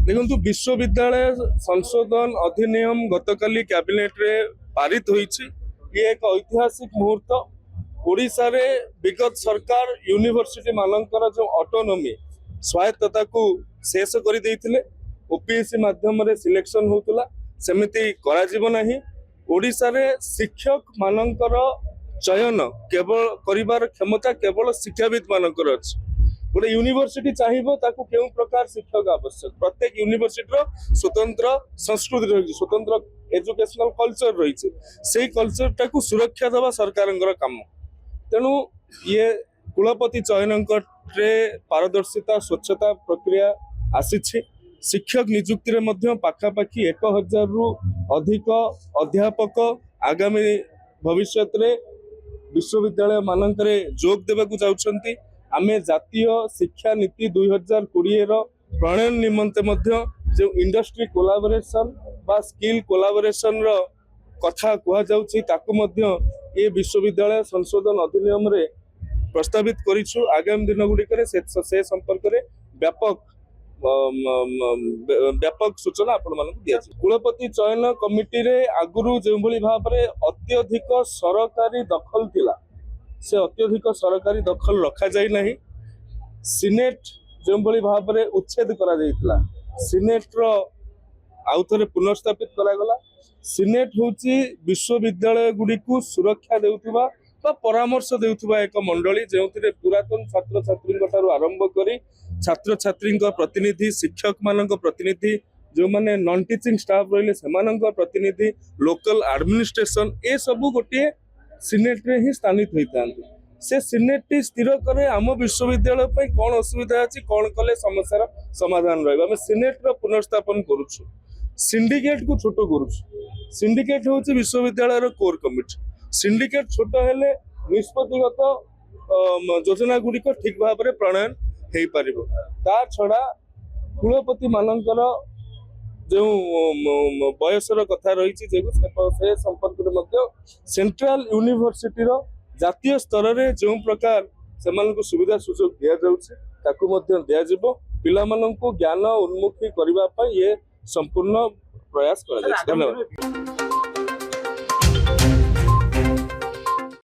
देखु विश्वविद्यालय संशोधन अधिनियम गतकाली कैबिनेट रे पारित होईछि। ये एक ऐतिहासिक मुहूर्त। ओडिशा रे विगत सरकार यूनिवर्सिटी मानकर जो ऑटोनॉमी स्वायत्तता को शेष कर देइथिले। ओपीएससी माध्यम रे सिलेक्शन होतला सेमिति करा जीव नाही। ओडिशा रे शिक्षक मानकर चयन केवल करिवार क्षमता केवल शिक्षाविद मानकर अछि। गोटे यूनिवर्सिटी चाहिए ताकू केउ प्रकार शिक्षक आवश्यक। प्रत्येक यूनिवर्सिटी स्वतंत्र संस्कृति रही, स्वतंत्र एजुकेशनल कल्चर रही, से कल्चर टाकू सुरक्षा देवा सरकार काम। तेणु ये कुलपति चयन पारदर्शिता स्वच्छता प्रक्रिया आसी। शिक्षक नियुक्ति रे पाखापाखि 1000 रु अधिक अध्यापक आगामी भविष्य विश्वविद्यालय मानकरे जोग देवाकू जाउछंती। आमे जातीय शिक्षा नीति 2020 प्रणयन निमंते जो इंडस्ट्री कोलाबोरेशन बा स्किल कोलाबोरेशन कथा कह ये विश्वविद्यालय संशोधन अधिनियम रे प्रस्तावित करिछु। आगामी दिन गुड़िक से संपर्क में व्यापक सूचना आपण दिया। कुलपति चयन कमिटी रे आगुरु जो भाव में अत्यधिक सरकारी दखल थिला, से अत्यधिक सरकारी दखल रखा जाई नहीं। सिनेट जो भाव में उच्छेद करा जाइथिला, सिनेट रो आउ थे पुनर्स्थापित करागला। सिनेट होची विश्वविद्यालय गुड़ी को सुरक्षा देउथिबा बा परामर्श देउथिबा एक मंडली जो पुरातन छात्र छात्री आरंभ करी छात्र छात्री प्रतिनिधि, शिक्षक मान प्रतिनिधि, जो माने नॉन टीचिंग स्टाफ रहिले सेमानंक प्रतिनिधि, लोकल एडमिनिस्ट्रेशन, ए सबु गोटे सिनेट रे ही स्थानित होता। से सिनेट टी स्थिर करे आम विश्वविद्यालय पे कौन असुविधा अच्छी, कौन कले समस्या समाधान रहा। आम सिनेट रो पुनर्स्थापन करुछु, सिंडिकेट को छोट करुछु। सिंडिकेट होची विश्वविद्यालय रो कोर कमिटी। सिंडिकेट छोट हेले निष्पत्तिगत योजना गुड़िक ठीक भाव में प्रणयन हो पारिबो। ता छड़ा कुलपति मानकर जो बयसर कथा रही से संपर्क में सेंट्रल यूनिवर्सिटी रो जातीय स्तर रे जो प्रकार से सुविधा सुजोग दिया जाउछि ताकू दिया जिवो। पिला माननकु ज्ञान उन्मुखी करबा पई ये संपूर्ण प्रयास करा जाय। धन्यवाद।